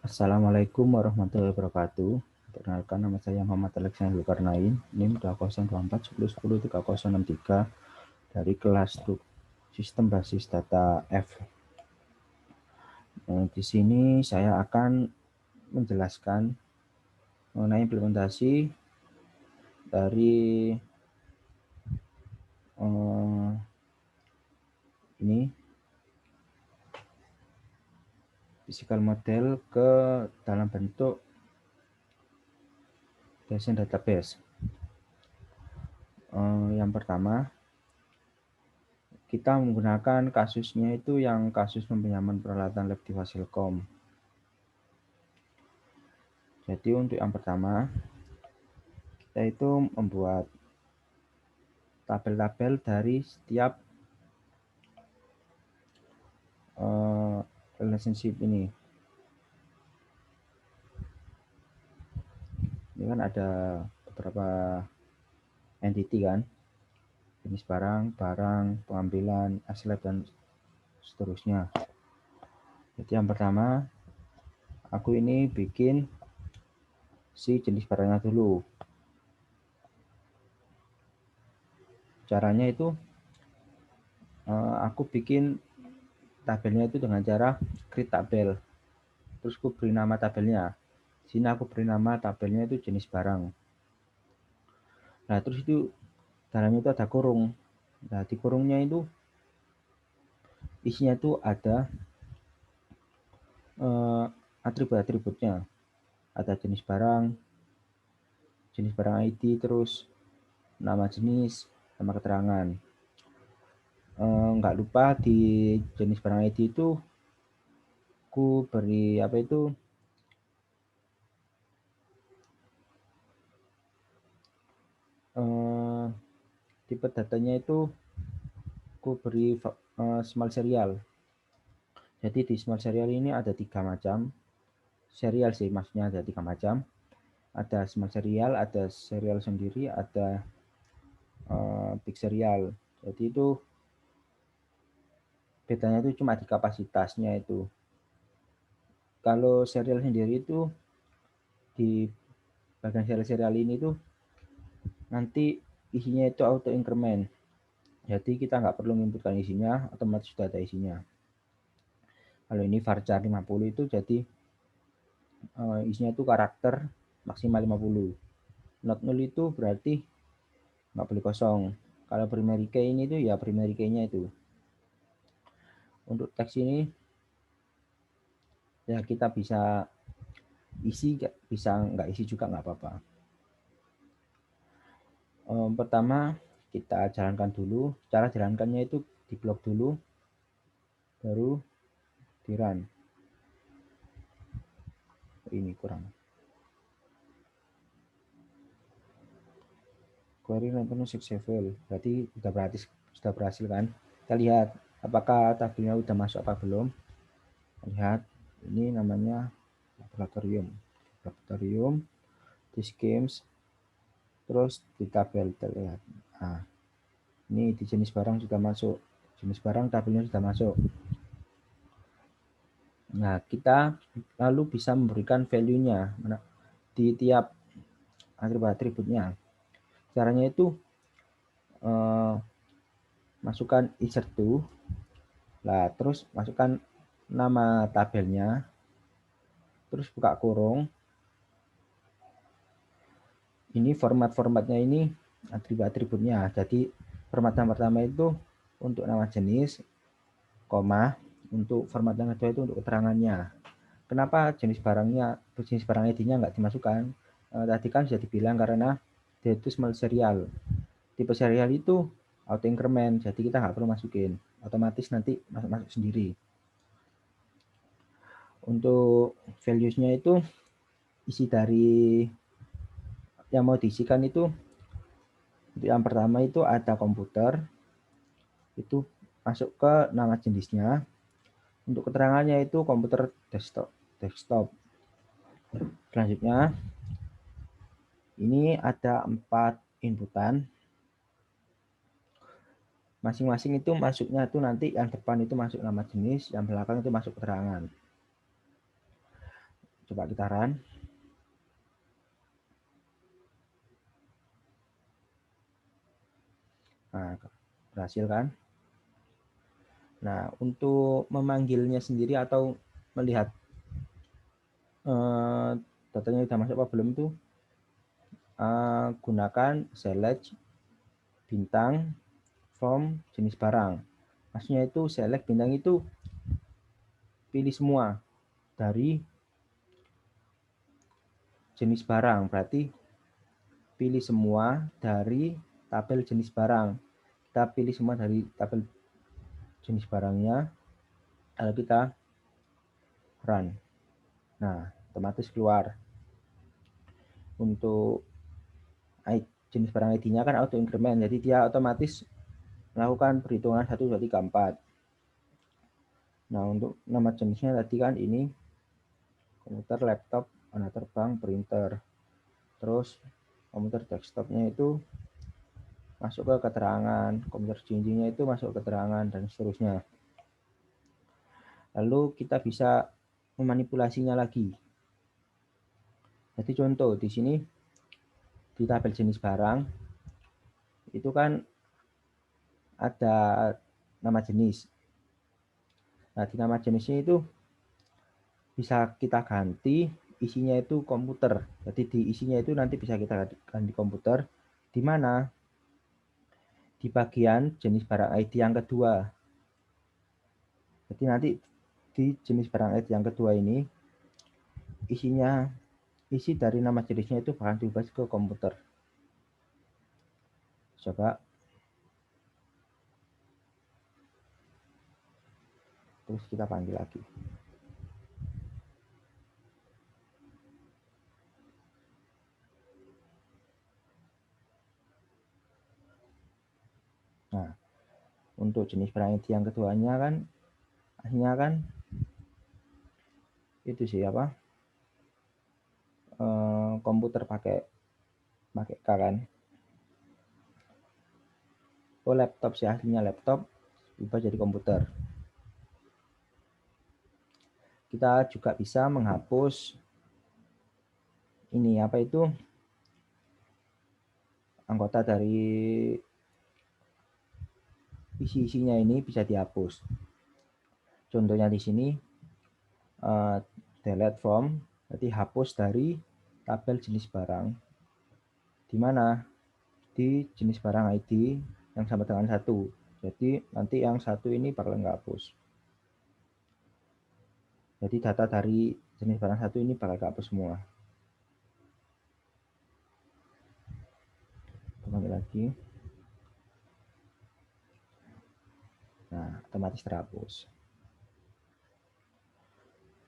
Assalamualaikum warahmatullahi wabarakatuh. Perkenalkan, nama saya Muhammad Alexander Zulkarnain, NIM 20241036063 dari kelas Sistem Basis Data F. Di sini saya akan menjelaskan mengenai implementasi dari ini physical model ke dalam bentuk JSON database. Yang pertama, kita menggunakan kasusnya itu yang kasus peminjaman peralatan lab di Fasilkom. Jadi untuk yang pertama, kita itu membuat tabel-tabel dari setiap relationship ini. Ini kan ada beberapa entity kan, jenis barang, pengambilan, aslab, dan seterusnya. Jadi yang pertama, aku ini bikin si jenis barangnya dulu. Caranya itu aku bikin tabelnya itu dengan cara create tabel. Terus aku beri nama tabelnya. Di sini aku beri nama tabelnya itu jenis barang. Nah, terus itu dalamnya itu ada kurung. Nah, di kurungnya itu isinya itu ada atribut-atributnya. Ada jenis barang ID, terus nama jenis, nama keterangan. Nggak lupa di jenis barang ID itu aku beri apa itu tipe datanya itu aku beri small serial. Jadi di small serial ini ada 3 macam serial sih, maksudnya ada 3 macam. Ada small serial, ada serial sendiri, ada big serial. Jadi itu bedanya itu cuma di kapasitasnya itu. Kalau serial sendiri itu di bagian serial ini tuh nanti isinya itu auto increment. Jadi kita nggak perlu menginputkan isinya, otomatis sudah ada isinya. Kalau ini varchar 50 itu jadi isinya itu karakter maksimal 50. Not null itu berarti nggak boleh kosong. Kalau primary key ini tuh ya primary key-nya itu. Untuk teks ini ya kita bisa isi, bisa nggak isi juga nggak apa-apa. Pertama kita jalankan dulu. Cara jalankannya itu di blok dulu, baru di run. Ini kurang. Query maintenance successful. Berarti sudah berhasil kan? Kita lihat apakah tabelnya udah masuk apa belum. Lihat, ini namanya laboratorium. Di schemes, terus di tabel terlihat. Nah, ini di jenis barang sudah masuk. Jenis barang tabelnya sudah masuk. Nah, kita lalu bisa memberikan value-nya di tiap atribut-atributnya. Caranya itu masukkan insert to, lah terus masukkan nama tabelnya, terus buka kurung. Ini formatnya ini atribut-atributnya. Jadi format yang pertama itu untuk nama jenis, koma, untuk format yang kedua itu untuk keterangannya. Kenapa jenis barang ID-nya nggak dimasukkan? Tadi kan sudah dibilang karena dia itu small serial. Tipe serial itu auto increment, jadi kita nggak perlu masukin, otomatis nanti masuk sendiri. Untuk values-nya itu isi dari yang mau diisikan itu yang pertama itu ada komputer, itu masuk ke nama jenisnya. Untuk keterangannya itu komputer desktop. Selanjutnya ini ada 4 inputan. Masing-masing itu masuknya itu nanti yang depan itu masuk nama jenis, yang belakang itu masuk keterangan. Coba kita run. Nah, berhasil kan? Nah, untuk memanggilnya sendiri atau melihat datanya sudah masuk apa belum itu, gunakan select bintang from jenis barang. Maksudnya itu select bintang itu pilih semua dari jenis barang, berarti pilih semua dari tabel jenis barang. Kita pilih semua dari tabel jenis barangnya, lalu kita run. Nah, otomatis keluar. Untuk jenis barang ID-nya kan auto increment, jadi dia otomatis melakukan perhitungan 1, 2, 3, 4. Nah, untuk nama jenisnya tadi kan ini komputer, laptop, anak terbang, printer. Terus komputer desktopnya itu masuk ke keterangan, komputer jinjingnya itu masuk ke keterangan, dan seterusnya. Lalu kita bisa memanipulasinya lagi. Jadi contoh di sini di tabel jenis barang itu kan ada nama jenis. Nah, di nama jenisnya itu bisa kita ganti isinya itu komputer. Jadi di isinya itu nanti bisa kita ganti komputer, di mana di bagian jenis barang ID yang kedua. Jadi nanti di jenis barang ID yang kedua ini isi dari nama jenisnya itu bakal diubah ke komputer. Coba. Terus kita panggil lagi. Nah, untuk jenis barang ID yang keduanya kan akhirnya kan itu sih apa? Komputer pakai K kan. Oh, laptop sih, aslinya laptop ubah jadi komputer. Kita juga bisa menghapus ini apa itu anggota dari isi-isinya ini bisa dihapus. Contohnya di sini delete from, berarti hapus dari tabel jenis barang, di mana di jenis barang ID yang sama dengan 1. Jadi nanti yang 1 ini bakal nggak hapus. Jadi data dari jenis barang 1 ini bakal kehapus semua. Kembali lagi. Nah, otomatis terhapus.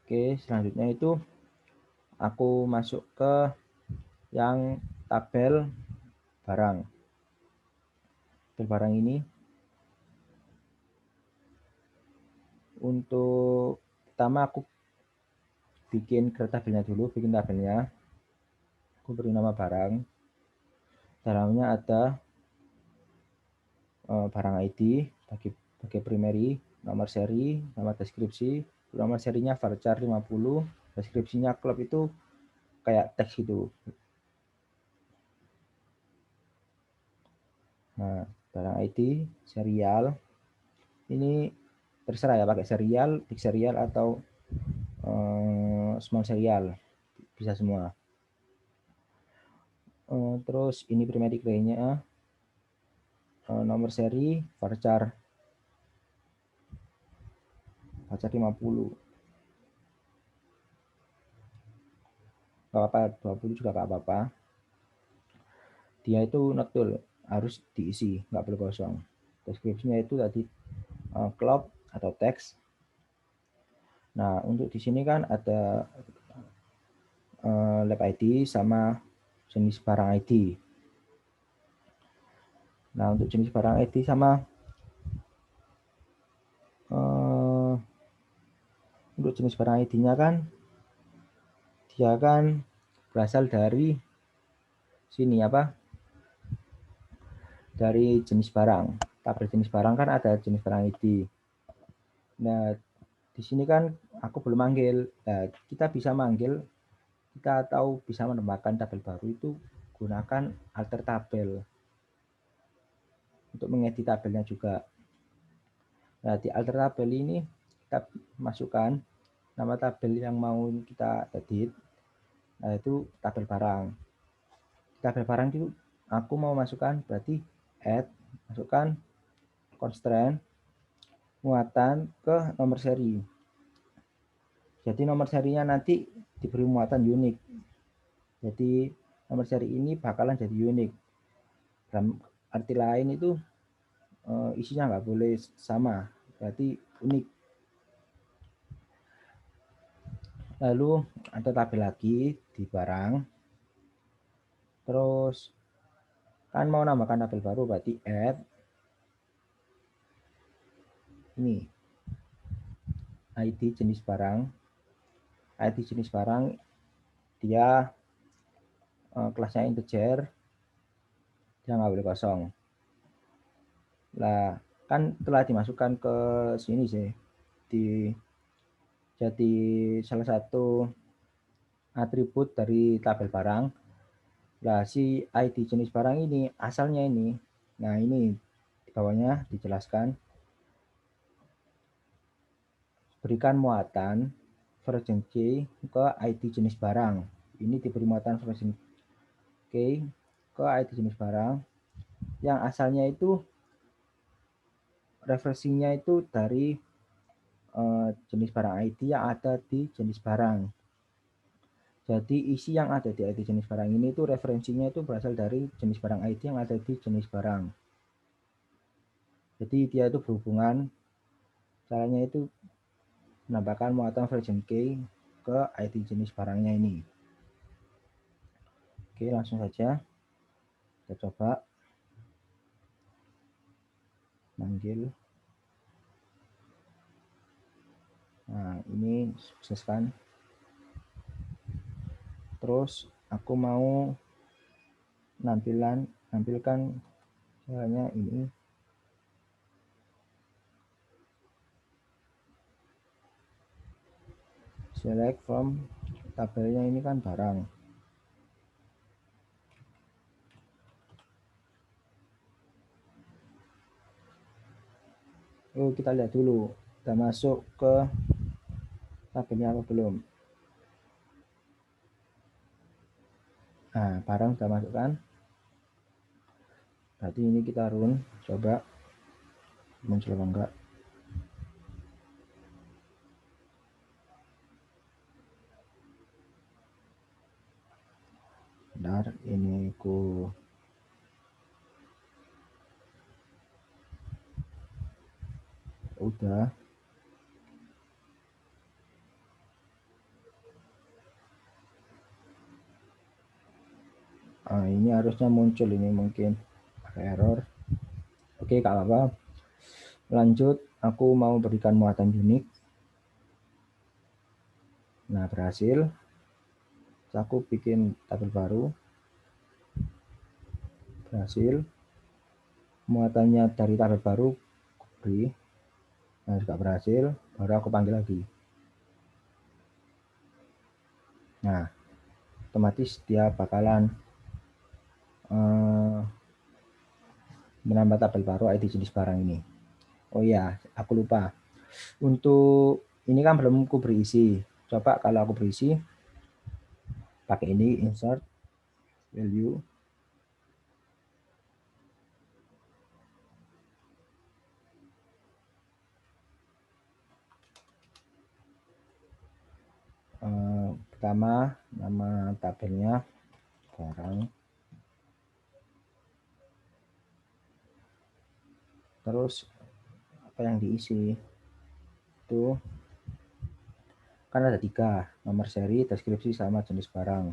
Oke, selanjutnya itu aku masuk ke yang tabel barang. Tabel barang ini untuk pertama aku bikin tabelnya dulu, bikin tabelnya. Aku beri nama barang. Dalamnya ada barang ID bagi primary, nomor seri, nama deskripsi. Nomor serinya varchar 50, deskripsinya klub itu kayak teks gitu. Nah, barang ID, serial, ini terserah ya pakai serial, big serial atau small serial, bisa semua. Terus ini primary key-nya, nomor seri varchar 50. Gak apa-apa, 20 juga gak apa-apa. Dia itu notul, harus diisi, nggak boleh kosong. Deskripsinya itu tadi club atau teks. Nah, untuk di sini kan ada lab ID sama jenis barang ID. Nah, untuk jenis barang ID sama untuk jenis barang ID-nya kan dia kan berasal dari sini apa? Dari jenis barang. Tabel jenis barang kan ada jenis barang ID. Nah, Di sini kan aku belum manggil. Nah, kita bisa manggil, kita tahu bisa menambahkan tabel baru itu gunakan alter tabel untuk mengedit tabelnya juga. Nah, di alter tabel ini kita masukkan nama tabel yang mau kita edit. Nah, itu tabel barang. Tabel barang itu aku mau masukkan berarti add, masukkan constraint muatan ke nomor seri. Jadi nomor serinya nanti diberi muatan unik. Jadi nomor seri ini bakalan jadi unik. Dalam arti lain itu isinya nggak boleh sama, berarti unik. Lalu ada tabel lagi di barang. Terus kan mau nambahkan tabel baru berarti add ini ID jenis barang. ID jenis barang dia kelasnya integer, dia nggak boleh kosong. Nah, kan telah dimasukkan ke sini sih, jadi salah satu atribut dari tabel barang. Nah, si ID jenis barang ini asalnya ini. Nah, ini di bawahnya dijelaskan. Berikan muatan version C ke ID jenis barang. Ini diberi muatan version K ke ID jenis barang yang asalnya itu referensinya itu dari jenis barang ID yang ada di jenis barang. Jadi isi yang ada di ID jenis barang ini itu referensinya itu berasal dari jenis barang ID yang ada di jenis barang. Jadi dia itu berhubungan, caranya itu menambahkan muatan version K ke ID jenis barangnya ini. Oke, langsung saja kita coba manggil. Nah, ini sukses kan. Terus aku mau nampilkan caranya ini. Select from tabelnya ini kan barang. Kita lihat dulu kita masuk ke tabelnya apa belum. Nah, barang sudah masuk kan. Berarti ini kita run, coba muncul apa enggak. Bentar, ini ku udah. Ini harusnya muncul, ini mungkin error. Oke, gak apa-apa. Lanjut, aku mau berikan muatan unik. Nah, berhasil. Terus aku bikin tabel baru. Berhasil. Muatannya dari tabel baru beri. Nah, juga berhasil. Baru aku panggil lagi. Nah, otomatis dia bakalan menambah tabel baru ID jenis barang ini. Oh iya, aku lupa. Untuk ini kan belum aku berisi. Coba kalau aku berisi, pakai ini, insert value. Pertama, nama tabelnya barang. Terus apa yang diisi? Itu kan ada 3, nomor seri, deskripsi, sama jenis barang.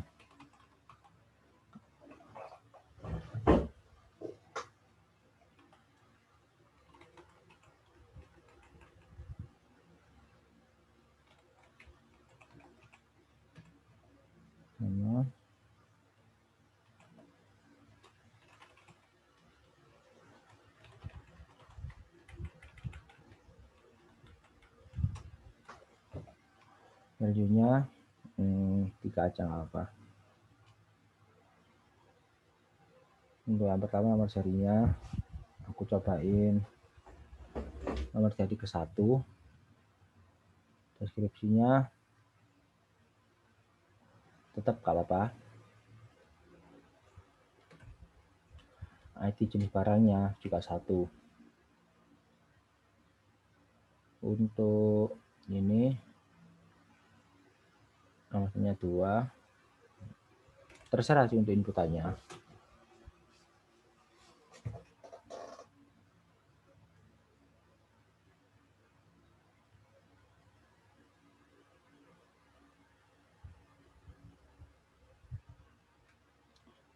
Nama. value-nya 3 aja nggak apa. Untuk yang pertama nomor serinya aku cobain nomor jadi ke 1. Deskripsinya tetap nggak apa-apa. ID jenis barangnya juga 1. Untuk ini nomornya 2. Terserah sih untuk inputannya.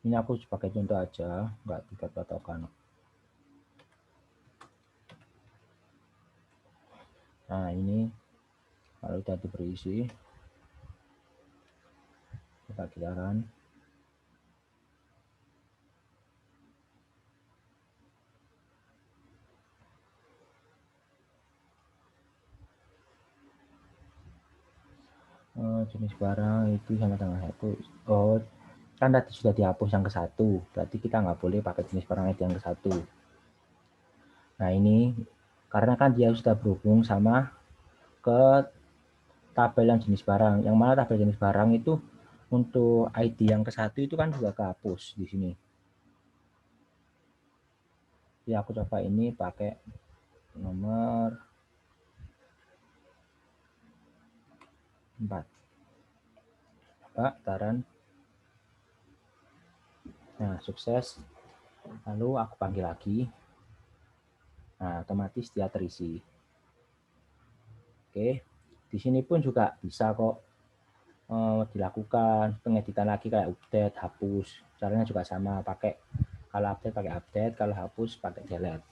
Ini aku sebagai contoh aja, nggak tingkat patokan. Nah ini kalau udah berisi kita giliran. Jenis barang itu sama dengan 1. Oh, kan tadi sudah dihapus yang ke 1, berarti kita nggak boleh pakai jenis barang itu yang ke 1. Nah ini karena kan dia sudah berhubung sama ke tabel yang jenis barang, yang mana tabel jenis barang itu untuk ID yang ke 1 itu kan juga kehapus di sini. Jadi aku coba ini pakai nomor 4. Coba taran. Nah, sukses. Lalu aku panggil lagi. Nah, otomatis dia terisi. Oke. Di sini pun juga bisa kok dilakukan pengeditan lagi kayak update, hapus. Caranya juga sama, pakai kalau update, kalau hapus pakai delete.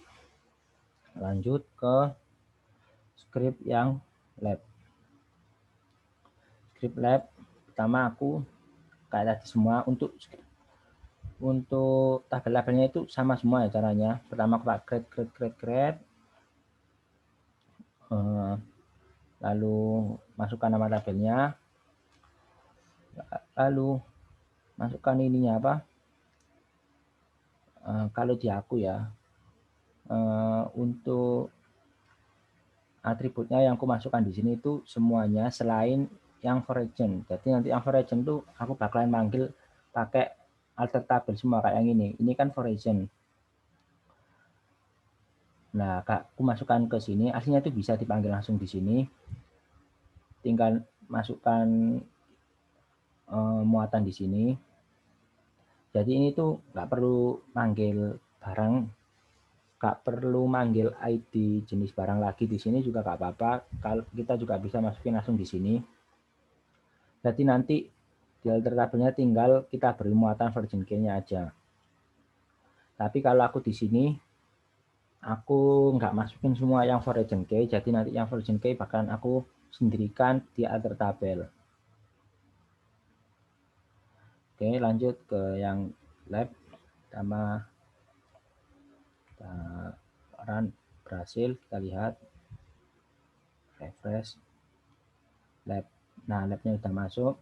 Lanjut ke script yang lab. Script lab pertama aku kayak tadi semua untuk tabel-tabelnya itu sama semua ya caranya. Pertama aku pakai create, lalu masukkan nama tabelnya, lalu masukkan ininya apa, kalau di aku ya, untuk atributnya yang aku masukkan di sini itu semuanya selain yang for region. Jadi nanti yang for region tuh aku bakalan panggil pakai alter tabel semua kayak yang ini. Ini kan for region. Nah, aku masukkan ke sini, aslinya itu bisa dipanggil langsung di sini. Tinggal masukkan muatan di sini. Jadi ini tuh nggak perlu manggil barang, nggak perlu manggil ID jenis barang lagi di sini juga nggak apa-apa. Kalau kita juga bisa masukin langsung di sini. Jadi nanti di alter tabelnya tinggal kita beri muatan version key-nya aja. Tapi kalau aku di sini, aku nggak masukin semua yang version key, jadi nanti yang version key bakalan aku sendirikan di alter tabel. Oke, lanjut ke yang lab. Sama kita run, berhasil, kita lihat refresh lab. Nah, labnya sudah masuk.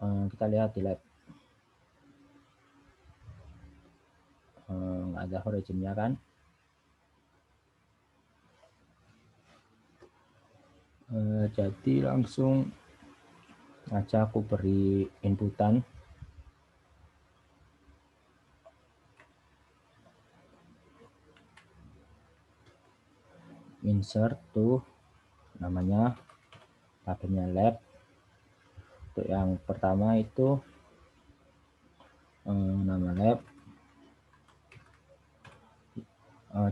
Kita lihat di lab, ada originnya kan. Jadi langsung aja aku beri inputan. Insert tuh namanya tabelnya lab. Untuk yang pertama itu nama lab.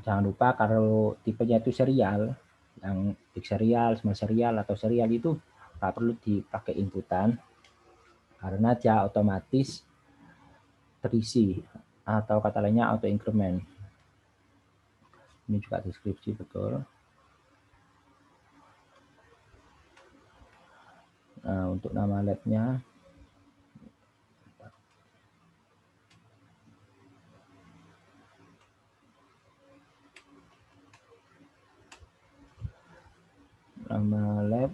Jangan lupa kalau tipenya itu serial, yang big serial, small serial atau serial itu nggak perlu dipakai inputan karena dia otomatis terisi atau kata lainnya auto increment. Ini juga deskripsi betul. Nah, untuk nama labnya nama lab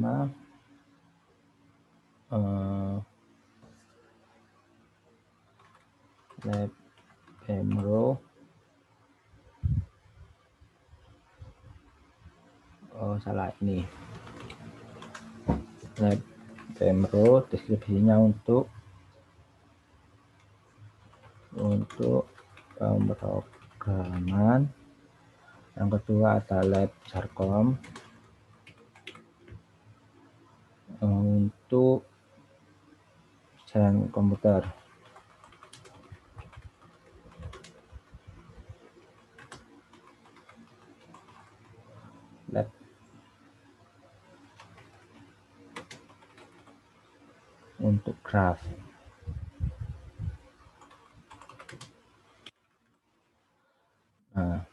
mana lab emro, salah ini, lab emro deskripsinya untuk pemrograman. Yang kedua ada lab Sarkom untuk jalan komputer. Lab untuk graf. Nah,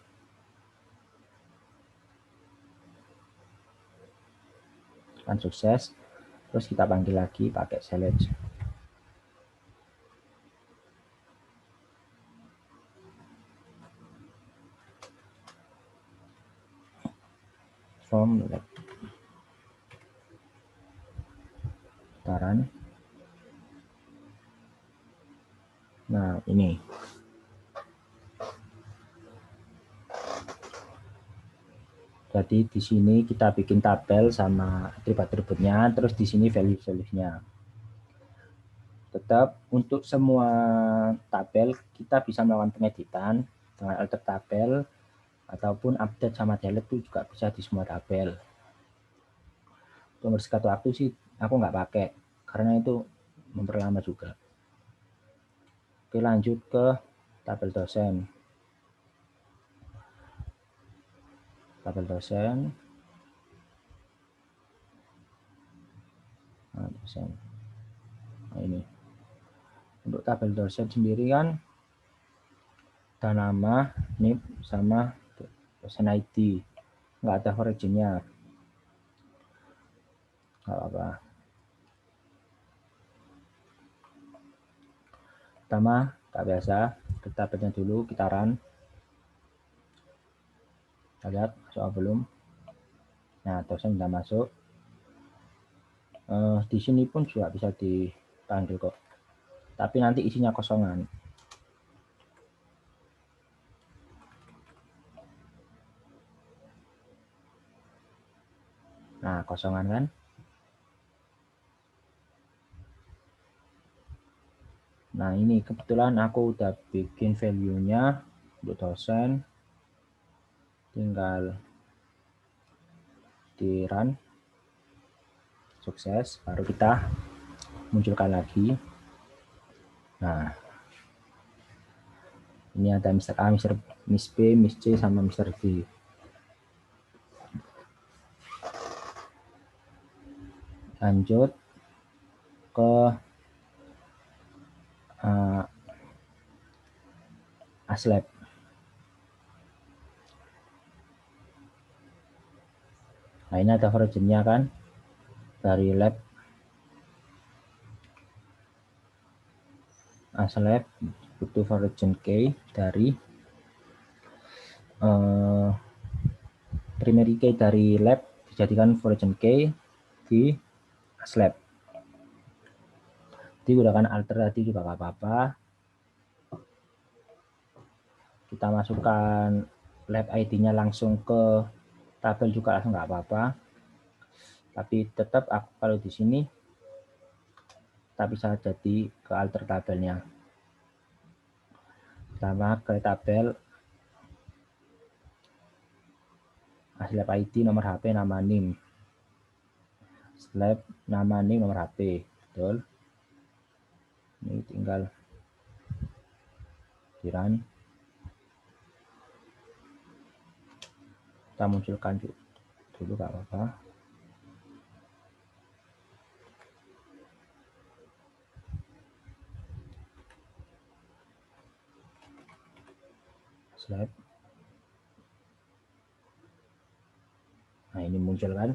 kan sukses. Terus kita panggil lagi pakai select from lab putaran. Nah, ini jadi di sini kita bikin tabel sama atribut-atributnya, terus di sini value-value-nya. Tetap untuk semua tabel kita bisa melakukan pengeditan dengan alter tabel ataupun update sama delete itu juga bisa di semua tabel. Untuk mempersingkat waktu sih aku nggak pakai karena itu memperlama juga. Oke, lanjut ke tabel dosen. Tabel dosen. Nah, dosen. Nah, ini. Untuk tabel dosen sendiri kan ada nama, NIP, sama dosen ID. Nggak ada originnya. Nggak apa-apa. Pertama, tak biasa, ke tabelnya dulu, kita run. Kita lihat masuk apa belum. Nah, dosen sudah masuk. Di sini pun juga bisa dipanggil kok. Tapi nanti isinya kosongan. Nah, kosongan kan. Nah, ini kebetulan aku udah bikin value-nya untuk dosen. Tinggal di run. Sukses, baru kita munculkan lagi. Nah, ini ada Mr. A, Miss B, Miss C, sama Mr. D. Lanjut ke ASLab. Nah, ini ada originnya kan dari lab ASLab, butuh origin key dari primary key dari lab dijadikan origin key di ASLab. Digunakan alter tadi juga nggak apa-apa. Kita masukkan lab ID-nya langsung ke tabel juga langsung nggak apa-apa. Tapi tetap aku kalau di sini kita bisa jadi ke alter tabelnya. Pertama ke tabel ASLab ID, nomor HP, nama NIM. ASLab nama NIM, nomor HP. Betul. Ini tinggal di run. Kita munculkan dulu nggak apa-apa. ASLab. Nah, ini muncul kan.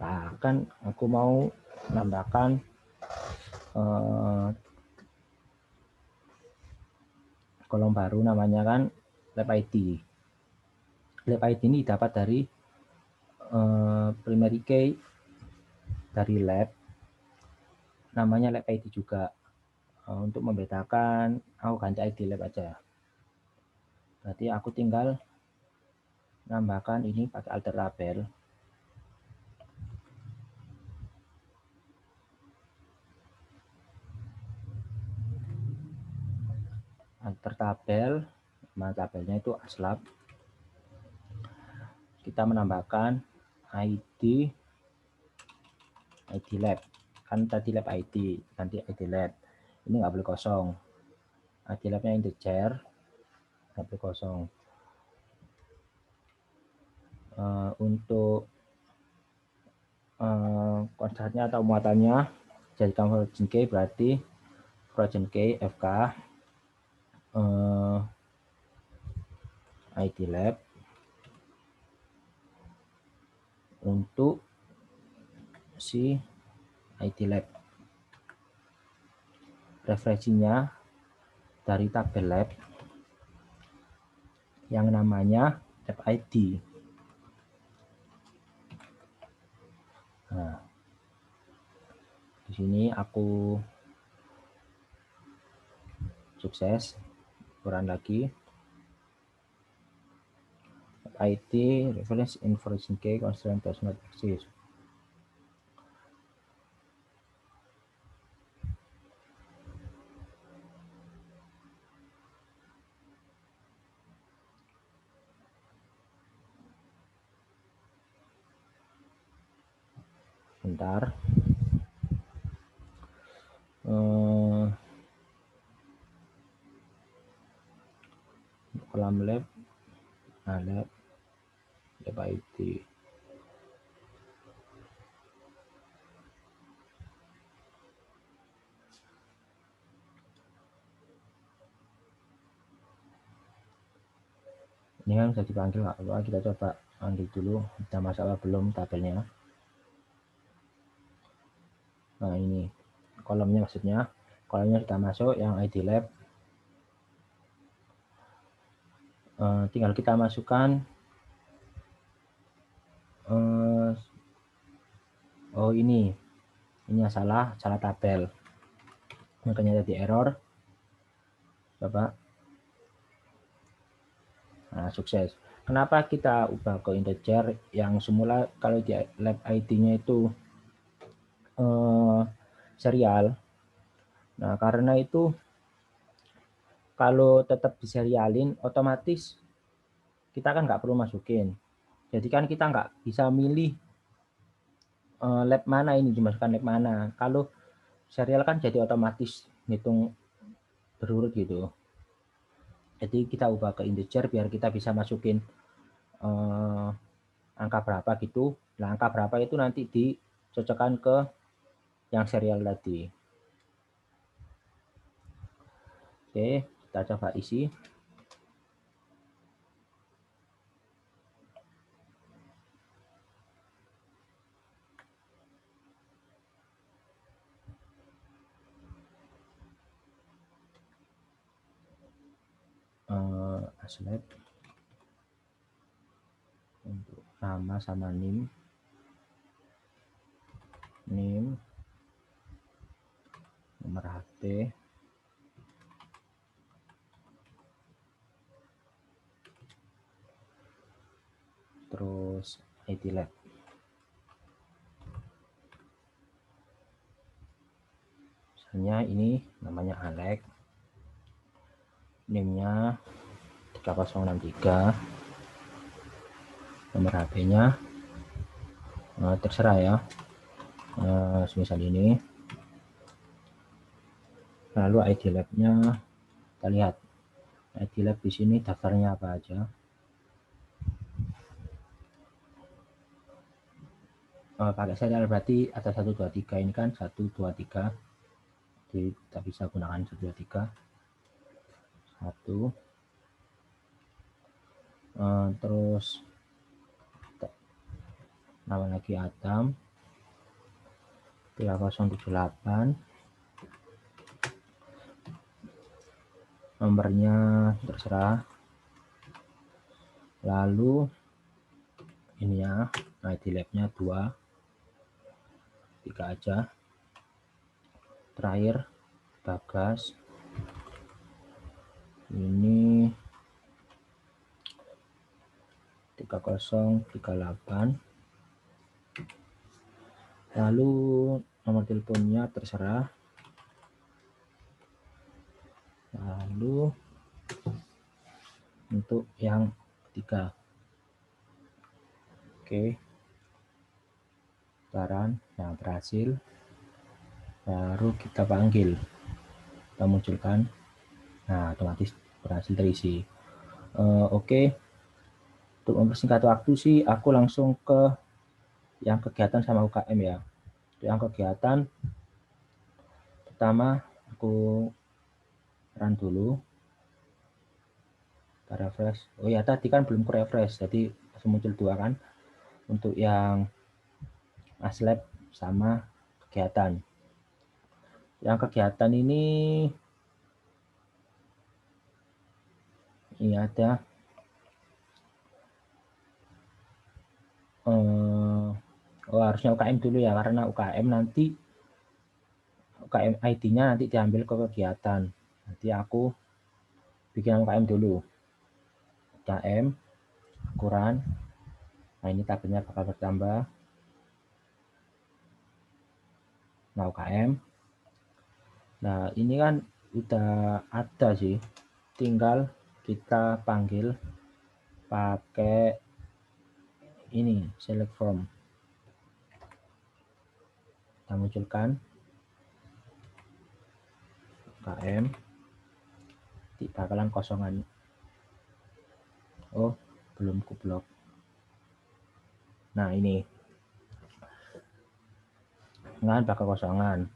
Nah, kan aku mau menambahkan kolom baru namanya kan lab ID. Lab ID ini dapat dari primary key dari lab, namanya lab ID juga. Untuk membedakan, aku ganti ID lab aja. Berarti aku tinggal nambahkan ini pakai alter tabel. Alter tabel, nama tabelnya itu aslab. Kita menambahkan ID lab. Kan tadi lab ID, ganti ID lab. Ini nggak boleh kosong. ID labnya integer, nggak boleh kosong. Untuk konstantnya atau muatannya jadikan Frozen K, berarti Frozen K FK ID lab untuk si ID lab. Referensinya dari tabel lab yang namanya lab ID. Nah, di sini aku sukses ukuran lagi. ID reference in Frozen K constraint does not exist. Bentar. Kolam lab, lab ID. Ini kan bisa dipanggil, kita coba panggil dulu, kita masalah belum tabelnya. Nah, ini kolomnya, maksudnya kolomnya sudah masuk yang ID lab. Tinggal kita masukkan oh ini salah tabel, makanya tadi error. Coba. Nah, sukses. Kenapa kita ubah ke integer yang semula kalau di lab ID-nya itu serial? Nah, karena itu kalau tetap diserialin, otomatis kita kan nggak perlu masukin. Jadi kan kita nggak bisa milih lab mana ini dimasukkan lab mana. Kalau serial kan jadi otomatis ngitung berurut gitu. Jadi kita ubah ke integer biar kita bisa masukin angka berapa gitu. Nah, angka berapa itu nanti dicocokkan ke yang serial tadi. Oke, kita coba isi. Aslab untuk nama sama nim, nomor HP, terus ID lab. Misalnya ini namanya Alex, name-nya 3063, nomor HP-nya terserah ya, semisal ini. Lalu ID lab-nya kita lihat ID lab di sini daftarnya apa aja. Pakai serial berarti ada 1 2 3, ini kan 1 2 3, jadi kita bisa gunakan 1 2 3 1. Terus nama lagi Adam 3078, nomornya terserah. Lalu ini ya ID lab-nya 2, 3 aja. Terakhir Bagas ini 3038. Lalu nomor teleponnya terserah. Lalu untuk yang ketiga, oke, putaran yang berhasil, baru kita panggil, kita munculkan. Nah, otomatis berhasil terisi. Oke, untuk mempersingkat waktu sih aku langsung ke yang kegiatan sama UKM ya. Untuk yang kegiatan pertama aku run dulu, kita refresh. Oh ya, tadi kan belum ku refresh, jadi langsung muncul 2 kan. Untuk yang aslab sama kegiatan. Yang kegiatan ini ada harusnya UKM dulu ya, karena UKM nanti UKM ID-nya nanti diambil ke kegiatan. Nanti aku bikin UKM dulu. UKM ukuran. Nah, ini tabelnya bakal bertambah. Nah, UKM. Nah, ini kan udah ada sih. Tinggal kita panggil pakai ini, select from. Kita munculkan UKM. Di bakalan kosongan. Oh, belum kublok. Nah, ini. Dengan bakal kosongan.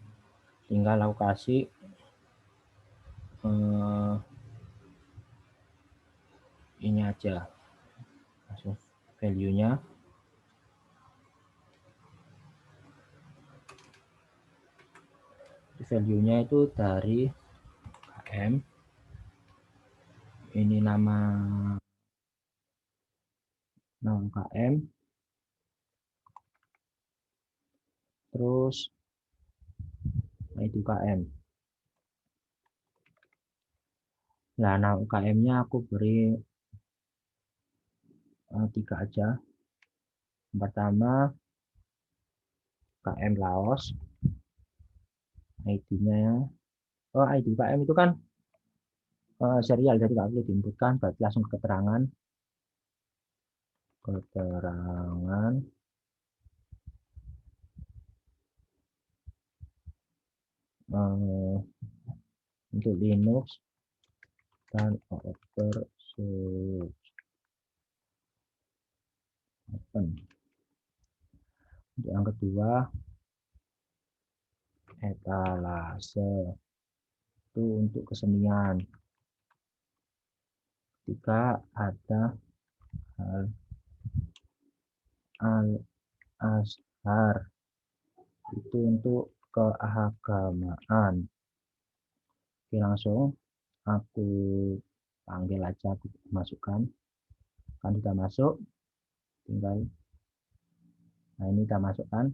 Tinggal aku kasih ini aja. Langsung value-nya. Value-nya itu dari KM. Ini nama KM. Terus ID KM. Nah, nama UKM-nya aku beri 3 aja. Yang pertama KM Laos. ID-nya ID UKM itu kan serial, jadi nggak perlu diinputkan, berarti langsung ke keterangan untuk Linux dan oversource open. Untuk yang kedua etalase itu untuk kesenian. Ketiga ada Al-Azhar itu untuk keagamaan. Oke, langsung aku panggil aja, aku masukkan. Kan sudah masuk, tinggal nah ini kita masukkan.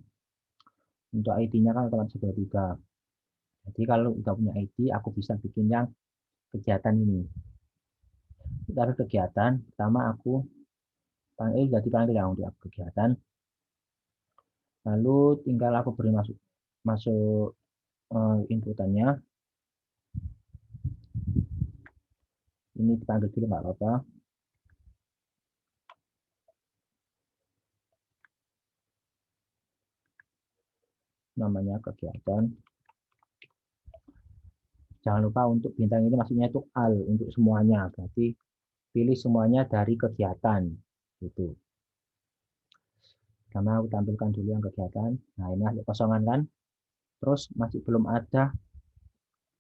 Untuk ID-nya kan otomatis sudah 3. Jadi kalau udah punya ID, aku bisa bikin yang kegiatan ini. Kita harus kegiatan, pertama aku panggil, jadi panggil yang untuk kegiatan. Lalu tinggal aku beri masuk inputannya. Ini dipanggil dulu nggak apa-apa. Namanya kegiatan. Jangan lupa untuk bintang ini maksudnya itu al untuk semuanya. Berarti pilih semuanya dari kegiatan. Gitu. Karena aku tampilkan dulu yang kegiatan. Nah, ini ada kosongan kan. Terus masih belum ada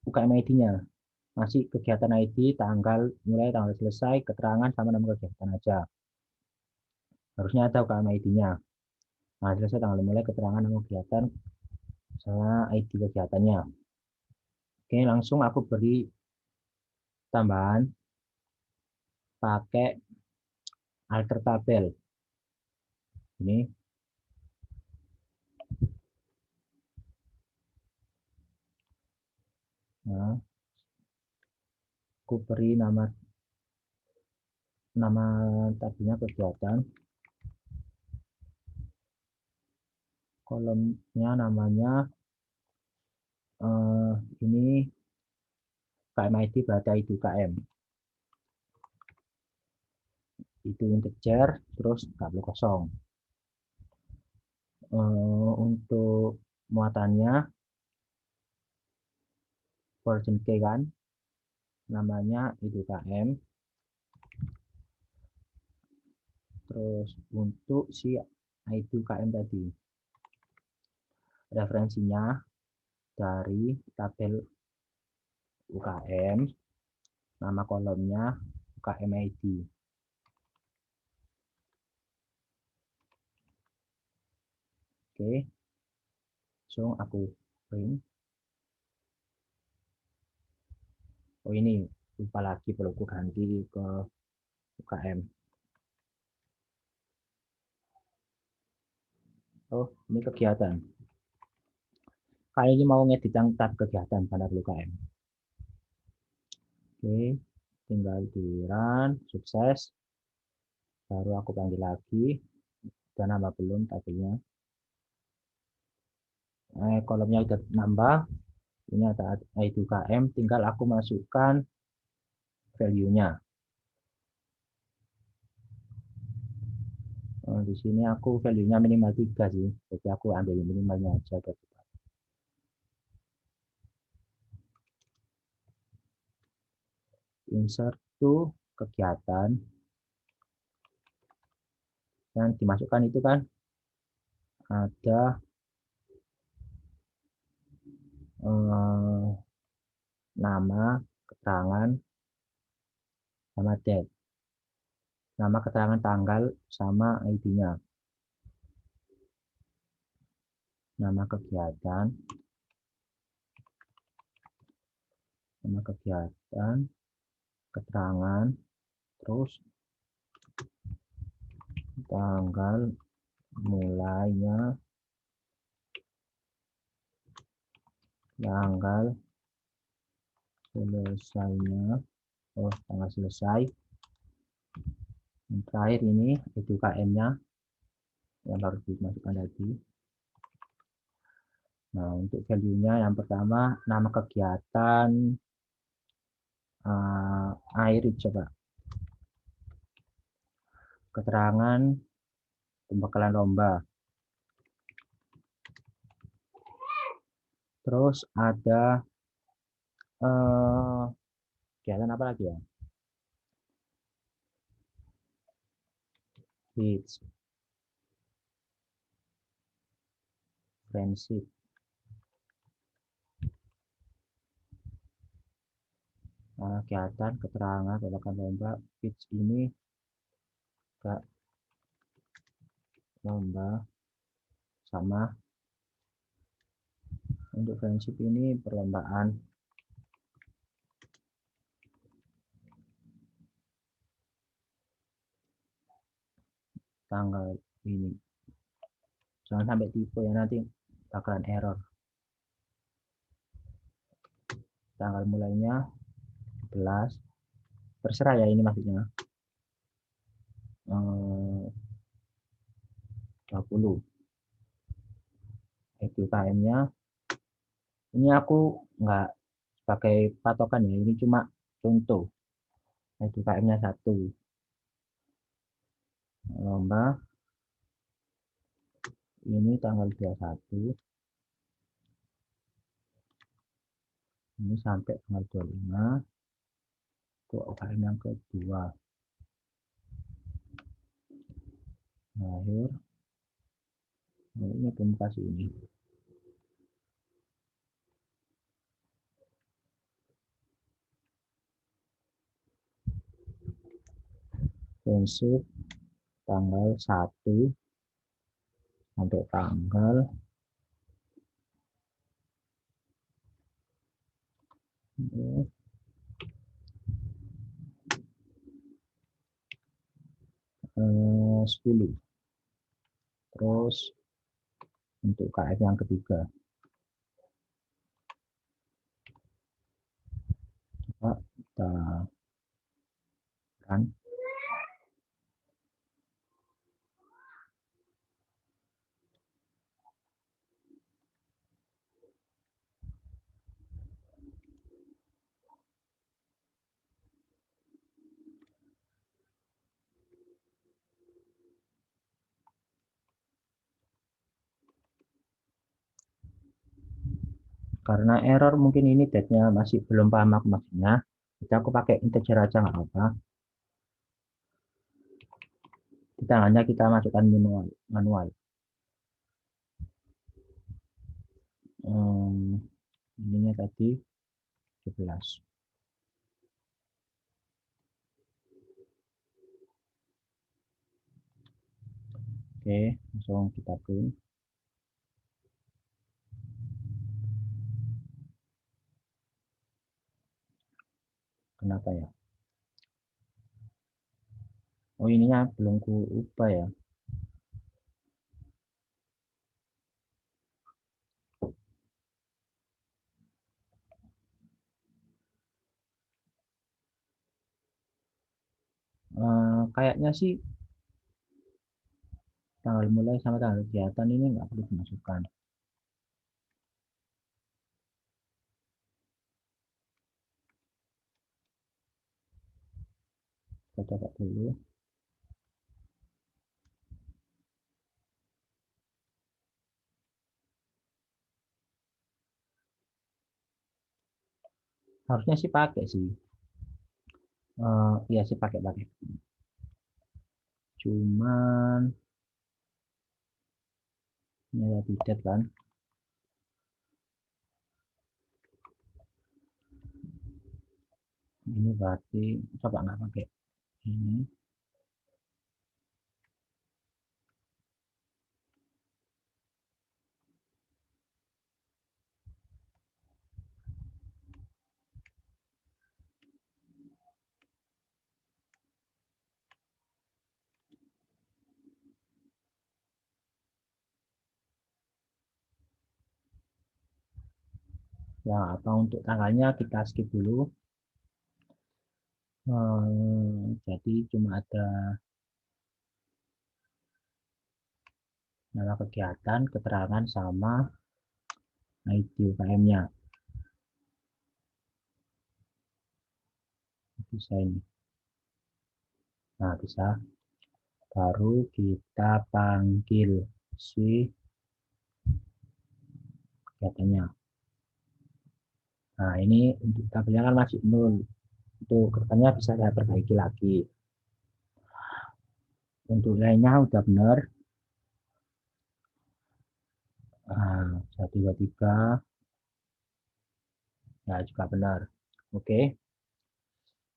UKM ID-nya. Masih kegiatan ID, mulai tanggal selesai, keterangan sama nama kegiatan aja. Harusnya ada UKM ID-nya. Nah, selesai tanggal mulai, keterangan nama kegiatan sama ID kegiatannya. Oke, langsung aku beri tambahan pakai alter tabel. Ini aku beri nama tabelnya kegiatan, kolomnya namanya ini KMID berarti ID KM, itu integer, terus tabel kosong. Untuk muatannya version K kan, namanya ID KM. Terus untuk si ID KM tadi, referensinya dari tabel UKM, nama kolomnya UKM ID. Oke, langsung aku print. Oh ini lupa lagi, perlu aku ganti ke UKM. Oh ini kegiatan. Kali ini mau ngedit yang tab kegiatan pada UKM. Oke, tinggal di run, sukses. Baru aku panggil lagi. Udah nambah belum tabelnya? Kolomnya udah nambah. Ini ada ID UKM, tinggal aku masukkan value-nya. Di sini aku value-nya minimal 3 sih, jadi aku ambil minimalnya aja. Insert to kegiatan, yang dimasukkan itu kan ada nama, keterangan, sama date. Nama, keterangan, tanggal, sama ID-nya. Nama kegiatan, keterangan, terus tanggal mulainya, tanggal selesainya, tanggal selesai. Yang terakhir ini itu KM-nya yang harus dimasukkan lagi. Nah, untuk value-nya yang pertama nama kegiatan air coba. Keterangan pembekalan lomba. Terus ada kegiatan apa lagi ya? Beach, friendship. Kegiatan, keterangan, pembekalan lomba. Beach ini enggak lomba, sama. Untuk friendship ini perlombaan. Tanggal ini. Jangan sampai tipe ya, nanti bakalan error. Tanggal mulainya 11. Terserah ya ini maksudnya. 20. Itu KM-nya. Ini aku nggak pakai patokan ya, ini cuma contoh. Itu KM-nya 1. Lomba. Ini tanggal 21. Ini sampai tanggal 25. Itu UKM yang kedua. Akhir. Nah, ini kasih ini. Prinsip tanggal 1 sampai tanggal eh, 10. Terus untuk KF yang ketiga, coba kita run. Karena error mungkin ini date-nya masih belum paham aku maksudnya, jadi aku pakai integer aja nggak apa-apa. Kita hanya kita masukkan manual. Ininya tadi 17. Oke, langsung kita print. Kenapa ya? Oh, ininya belum ku ubah ya. Kayaknya sih tanggal mulai sama tanggal kegiatan ini nggak perlu dimasukkan. Kita coba dulu. Harusnya sih pakai sih. Iya sih pakai. Cuman ini ada tidak kan. Ini berarti coba nggak pakai ini. Ya, apa untuk tanggalnya kita skip dulu. Jadi cuma ada nama kegiatan, keterangan, sama ID UKM-nya. Bisa ini. Nah, bisa. Baru kita panggil si kegiatannya. Nah, ini untuk tabelnya kan masih 0. Untuk kegiatannya bisa saya perbaiki lagi. Untuk lainnya udah benar. Nah, 123 ya juga benar. Oke,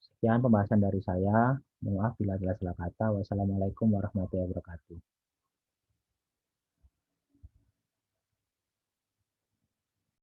sekian pembahasan dari saya. Maaf bila ada salah kata. Wassalamualaikum warahmatullahi wabarakatuh.